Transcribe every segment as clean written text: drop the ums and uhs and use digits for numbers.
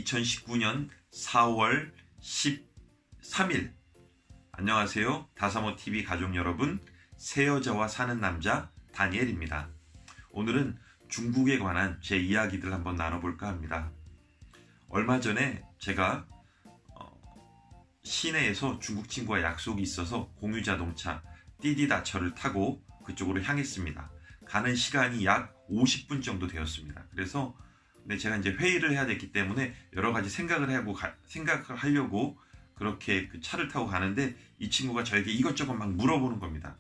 2019년 4월 13일. 안녕하세요. 다사모TV 가족 여러분, 새 여자와 사는 남자 다니엘입니다. 오늘은 중국에 관한 제 이야기들 한번 나눠볼까 합니다. 얼마 전에 제가 시내에서 중국 친구와 약속이 있어서 공유자동차 띠디다처를 타고 그쪽으로 향했습니다. 가는 시간이 약 50분 정도 되었습니다. 그래서 근데 제가 이제 회의를 해야 됐기 때문에 여러 가지 생각을 하려고 그렇게 그 차를 타고 가는데, 이 친구가 저에게 이것저것 막 물어보는 겁니다.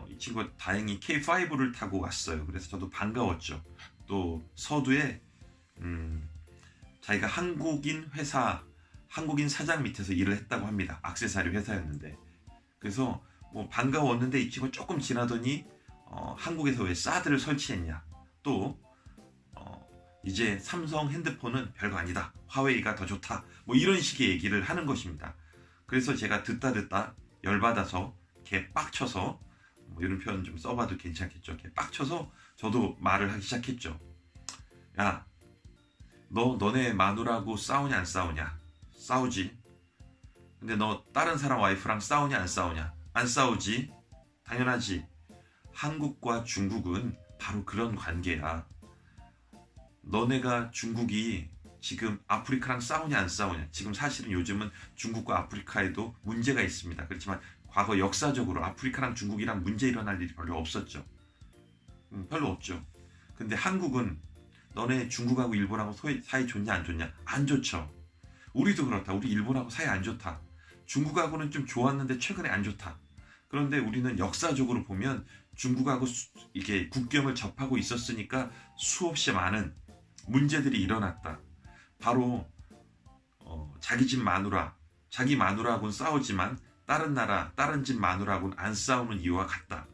이 친구가 다행히 K5를 타고 왔어요. 그래서 저도 반가웠죠. 또 서두에 자기가 한국인 사장 밑에서 일을 했다고 합니다. 액세서리 회사였는데. 그래서 뭐 반가웠는데, 이 친구가 조금 지나더니 한국에서 왜 사드를 설치했냐, 또 이제 삼성 핸드폰은 별거 아니다, 화웨이가 더 좋다, 뭐 이런 식의 얘기를 하는 것입니다. 그래서 제가 듣다 열받아서 개 빡쳐서, 뭐 이런 표현 좀 써봐도 괜찮겠죠. 개 빡쳐서 저도 말을 하기 시작했죠. 야, 너네 마누라하고 싸우냐 안 싸우냐? 싸우지. 근데 너 다른 사람 와이프랑 싸우냐 안 싸우냐? 안 싸우지. 당연하지. 한국과 중국은 바로 그런 관계야. 너네가 중국이 지금 아프리카랑 싸우냐 안 싸우냐? 지금 사실은 요즘은 중국과 아프리카에도 문제가 있습니다. 그렇지만 과거 역사적으로 아프리카랑 중국이랑 문제 일어날 일이 별로 없었죠. 별로 없죠. 근데 한국은 너네 중국하고 일본하고 사이 좋냐 안 좋냐? 안 좋죠. 우리도 그렇다. 우리 일본하고 사이 안 좋다. 중국하고는 좀 좋았는데 최근에 안 좋다. 그런데 우리는 역사적으로 보면 중국하고 이게 국경을 접하고 있었으니까 수없이 많은 문제들이 일어났다. 바로 자기 집 마누라, 자기 마누라하고는 싸우지만 다른 나라, 다른 집 마누라하고는 안 싸우는 이유와 같다.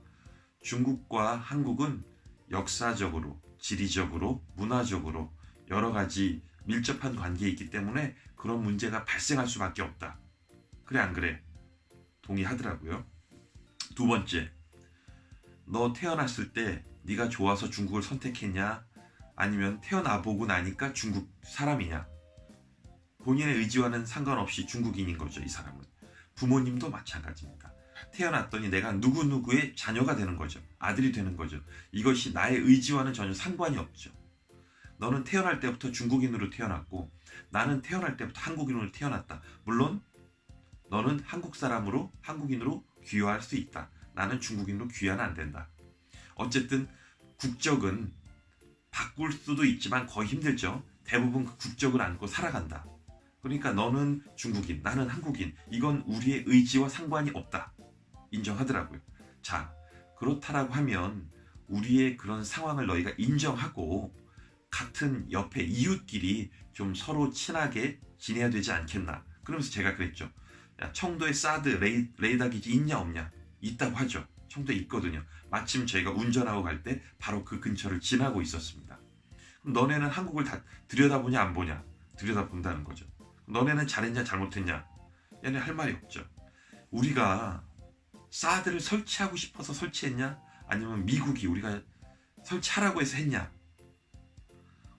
중국과 한국은 역사적으로, 지리적으로, 문화적으로 여러 가지 밀접한 관계에 있기 때문에 그런 문제가 발생할 수밖에 없다. 그래 안 그래? 동의하더라고요. 두 번째, 너 태어났을 때 네가 좋아서 중국을 선택했냐? 아니면 태어나보고 나니까 중국 사람이냐? 본인의 의지와는 상관없이 중국인인 거죠. 이 사람은. 부모님도 마찬가지입니다. 태어났더니 내가 누구누구의 자녀가 되는 거죠. 아들이 되는 거죠. 이것이 나의 의지와는 전혀 상관이 없죠. 너는 태어날 때부터 중국인으로 태어났고 나는 태어날 때부터 한국인으로 태어났다. 물론 너는 한국 사람으로 한국인으로 귀화할 수 있다. 나는 중국인으로 귀화는 안 된다. 어쨌든 국적은 바꿀 수도 있지만 거의 힘들죠. 대부분 그 국적을 안고 살아간다. 그러니까 너는 중국인, 나는 한국인, 이건 우리의 의지와 상관이 없다. 인정하더라고요. 자, 그렇다라고 하면 우리의 그런 상황을 너희가 인정하고 같은 옆에 이웃끼리 좀 서로 친하게 지내야 되지 않겠나. 그러면서 제가 그랬죠. 야, 청도에 사드 레이더 기지 있냐 없냐? 있다고 하죠. 청도에 있거든요. 마침 저희가 운전하고 갈 때 바로 그 근처를 지나고 있었습니다. 그럼 너네는 한국을 다 들여다보냐 안 보냐? 들여다본다는 거죠. 너네는 잘했냐 잘못했냐? 얘네 할 말이 없죠. 우리가 사드를 설치하고 싶어서 설치했냐? 아니면 미국이 우리가 설치하라고 해서 했냐?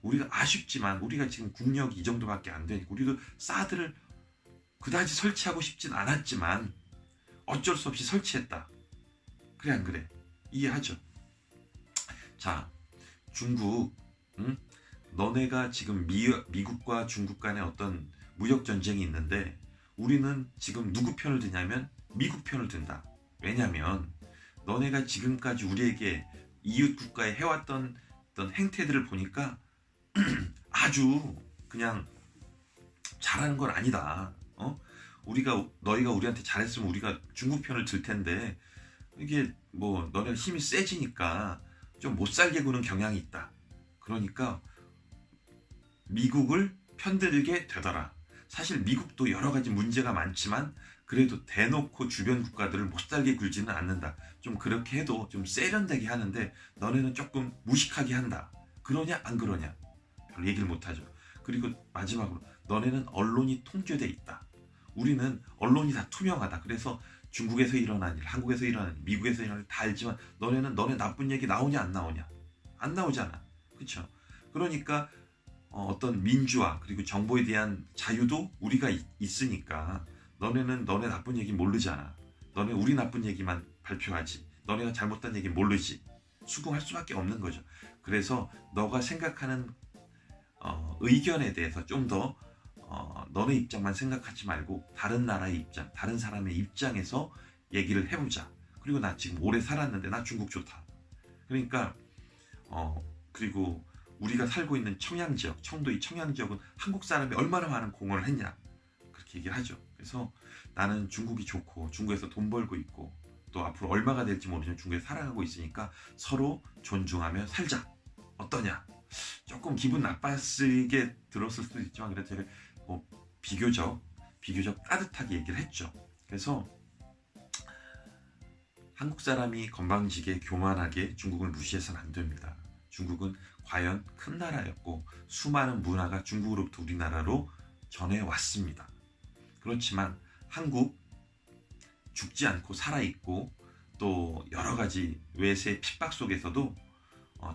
우리가 아쉽지만 우리가 지금 국력이 이 정도밖에 안 되니까 우리도 사드를 그다지 설치하고 싶진 않았지만 어쩔 수 없이 설치했다. 그래 안 그래? 이해하죠? 자, 중국, 너네가 지금 미국과 중국 간에 어떤 무역 전쟁이 있는데 우리는 지금 누구 편을 드냐면 미국 편을 든다. 왜냐면 너네가 지금까지 우리에게 이웃 국가에 해왔던 어떤 행태들을 보니까 아주 그냥 잘하는 건 아니다. 너희가 우리한테 잘했으면 우리가 중국 편을 들 텐데 이게 뭐 너네가 힘이 세지니까 좀 못 살게 구는 경향이 있다. 그러니까 미국을 편들게 되더라. 사실 미국도 여러 가지 문제가 많지만 그래도 대놓고 주변 국가들을 못 살게 굴지는 않는다. 좀 그렇게 해도 좀 세련되게 하는데 너네는 조금 무식하게 한다. 그러냐 안 그러냐? 별로 얘기를 못하죠. 그리고 마지막으로 너네는 언론이 통제돼 있다. 우리는 언론이 다 투명하다. 그래서 중국에서 일어난 일, 한국에서 일어난 일, 미국에서 일어난 일 다 알지만 너네는 너네 나쁜 얘기 나오냐 안 나오냐? 안 나오잖아. 그렇죠? 그러니까 어떤 민주화 그리고 정보에 대한 자유도 우리가 있으니까 너네는 너네 나쁜 얘기 모르잖아. 너네 우리 나쁜 얘기만 발표하지. 너네가 잘못된 얘기 모르지. 수긍할 수밖에 없는 거죠. 그래서 너가 생각하는 의견에 대해서 좀 더 너네 입장만 생각하지 말고 다른 나라의 입장, 다른 사람의 입장에서 얘기를 해보자. 그리고 나 지금 오래 살았는데 나 중국 좋다. 그러니까 그리고 우리가 살고 있는 청양지역, 청도의 청양지역은 한국 사람이 얼마나 많은 공헌을 했냐 그렇게 얘기를 하죠. 그래서 나는 중국이 좋고 중국에서 돈 벌고 있고 또 앞으로 얼마가 될지 모르지만 중국에 살아가고 있으니까 서로 존중하며 살자. 어떠냐? 조금 기분 나빴게 들었을 수도 있지만 그래도 제가 비교적 따뜻하게 얘기를 했죠. 그래서 한국 사람이 건방지게 교만하게 중국을 무시해서는 안 됩니다. 중국은 과연 큰 나라였고 수많은 문화가 중국으로부터 우리나라로 전해왔습니다. 그렇지만 한국 죽지 않고 살아있고 또 여러 가지 외세의 핍박 속에서도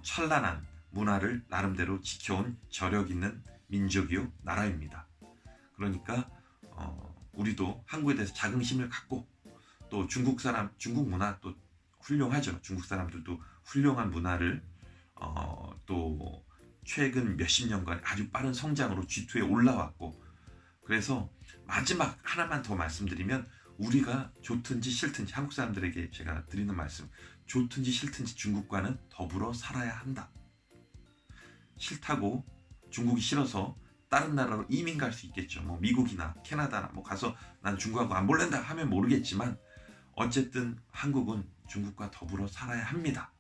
찬란한 문화를 나름대로 지켜온 저력 있는 민족이요 나라입니다. 그러니까 우리도 한국에 대해서 자긍심을 갖고 또 중국 문화 또 훌륭하죠. 중국 사람들도 훌륭한 문화를 또 최근 몇십 년간 아주 빠른 성장으로 G2에 올라왔고 그래서 마지막 하나만 더 말씀드리면 우리가 좋든지 싫든지 한국 사람들에게 제가 드리는 말씀 좋든지 싫든지 중국과는 더불어 살아야 한다. 싫다고 중국이 싫어서 다른 나라로 이민 갈 수 있겠죠. 뭐 미국이나 캐나다나 뭐 가서 난 중국하고 안 볼랜다 하면 모르겠지만 어쨌든 한국은 중국과 더불어 살아야 합니다.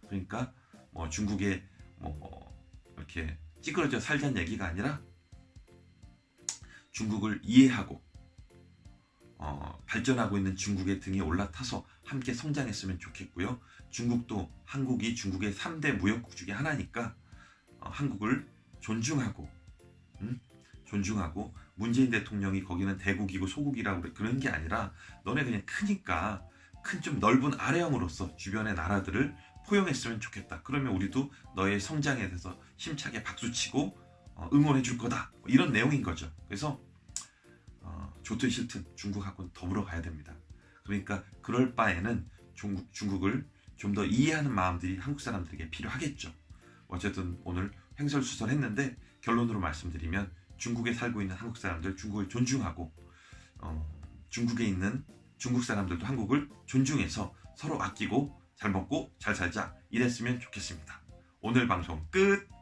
그러니까 뭐 중국에 뭐 이렇게 찌그러져 살자는 얘기가 아니라 중국을 이해하고 발전하고 있는 중국의 등에 올라타서 함께 성장했으면 좋겠고요. 중국도 한국이 중국의 3대 무역국 중에 하나니까 한국을 존중하고 문재인 대통령이 거기는 대국이고 소국이라고 그런 게 아니라 너네 그냥 크니까 큰 좀 넓은 아래형으로서 주변의 나라들을 포용했으면 좋겠다. 그러면 우리도 너의 성장에 대해서 힘차게 박수치고 응원해 줄 거다. 뭐 이런 내용인 거죠. 그래서 좋든 싫든 중국하고는 더불어 가야 됩니다. 그러니까 그럴 바에는 중국을 좀 더 이해하는 마음들이 한국 사람들에게 필요하겠죠. 어쨌든 오늘 횡설수설했는데 결론으로 말씀드리면 중국에 살고 있는 한국 사람들 중국을 존중하고 중국에 있는 중국 사람들도 한국을 존중해서 서로 아끼고 잘 먹고 잘 살자 이랬으면 좋겠습니다. 오늘 방송 끝!